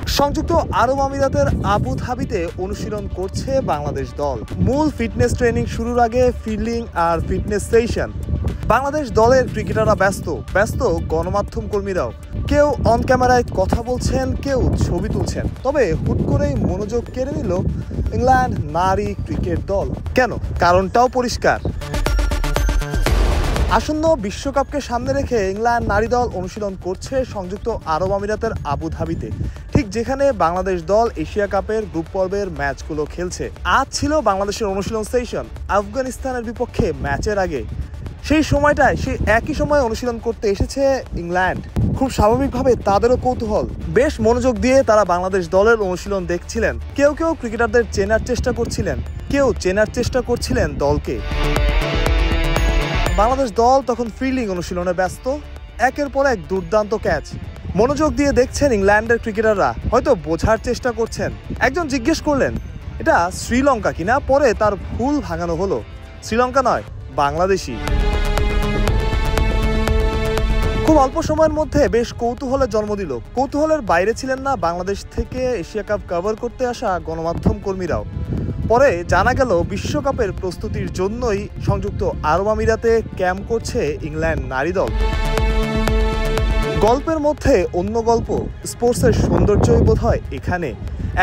সংযুক্ত আরব আমিরাতের আবু ধাবিতে অনুশীলন করছে বাংলাদেশ দল। মূল ফিটনেস ট্রেনিং শুরুর আগে ফিল্ডিং আর ফিটনেস সেশন। বাংলাদেশ দলের ক্রিকেটাররা ব্যস্ত গণমাধ্যম কর্মীরাও। কেউ অন ক্যামেরায় কথা বলছেন, কেউ ছবি তুলছেন। তবে হুট করেই মনোযোগ কেড়ে নিল ইংল্যান্ড নারী ক্রিকেট দল। কেন? কারণটাও পরিষ্কার। আসন্ন বিশ্বকাপকে সামনে রেখে ইংল্যান্ড নারী দল অনুশীলন করছে সংযুক্ত আরব আমিরাতের আবু ধাবিতে, ঠিক যেখানে বাংলাদেশ দল এশিয়া কাপের গ্রুপ পর্বের ম্যাচগুলো খেলছে। আজ ছিল বাংলাদেশের অনুশীলন সেশন আফগানিস্তানের বিপক্ষে ম্যাচের আগে। সেই সময়টায় একই সময় অনুশীলন করতে এসেছে ইংল্যান্ড। খুব স্বাভাবিকভাবে তাদেরও কৌতূহল। বেশ মনোযোগ দিয়ে তারা বাংলাদেশ দলের অনুশীলন দেখছিলেন। কেউ ক্রিকেটারদের চেনার চেষ্টা করছিলেন, কেউ চেনার চেষ্টা করছিলেন দলকে। বাংলাদেশ দল তখন ফিল্ডিং অনুশীলনে ব্যস্ত। একের পর এক দুর্দান্ত ক্যাচ। মনোযোগ দিয়ে দেখছেন ইংল্যান্ডের ক্রিকেটাররা, হয়তো বোঝার চেষ্টা করছেন। একজন জিজ্ঞেস করলেন, এটা শ্রীলঙ্কা কিনা? পরে তার ভুল ভাঙানো হলো, শ্রীলঙ্কা নয়, বাংলাদেশি। খুব অল্প সময়ের মধ্যে বেশ কৌতূহলের জন্ম দিল। কৌতূহলের বাইরে ছিলেন না বাংলাদেশ থেকে এশিয়া কাপ কভার করতে আসা গণমাধ্যম কর্মীরাও। পরে জানা গেল বিশ্বকাপের প্রস্তুতির জন্যই সংযুক্ত আরব আমিরাতে ক্যাম্প করছে ইংল্যান্ড নারী দল। গল্পের মধ্যে অন্য গল্প। স্পোর্টসের সৌন্দর্যই বোধহয় এখানে।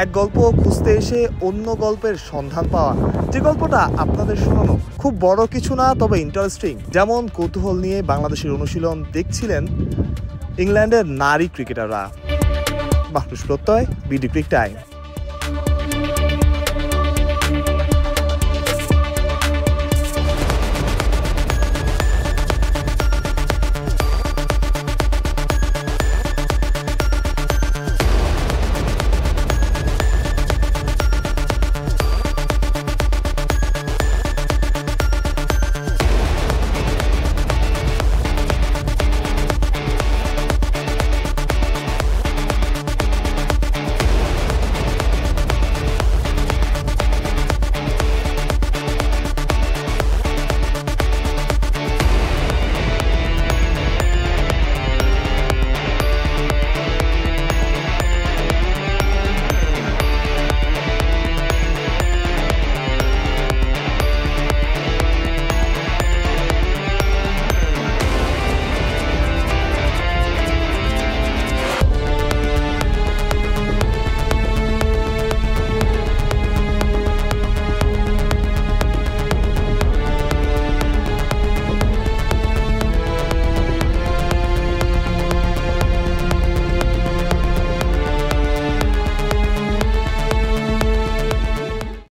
এক গল্প খুঁজতে এসে অন্য গল্পের সন্ধান পাওয়া। যে গল্পটা আপনাদের শোনানো খুব বড় কিছু না, তবে ইন্টারেস্টিং। যেমন কৌতূহল নিয়ে বাংলাদেশের অনুশীলন দেখছিলেন ইংল্যান্ডের নারী ক্রিকেটাররা। মাহরুজ প্রত্যয়, বিডি ক্রিক টাইম।